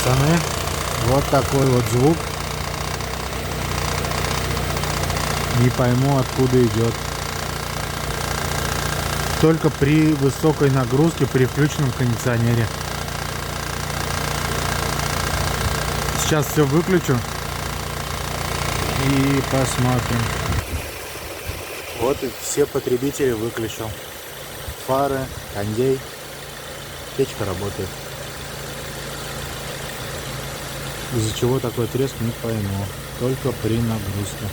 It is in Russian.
пацаны. Вот такой вот звук. Не пойму, откуда идет. Только при высокой нагрузке, при включенном кондиционере. Сейчас все выключу и посмотрим. Вот и все потребители выключил. Фары, кондей. Печка работает. Из-за чего такой треск, не пойму. Только при нагрузке.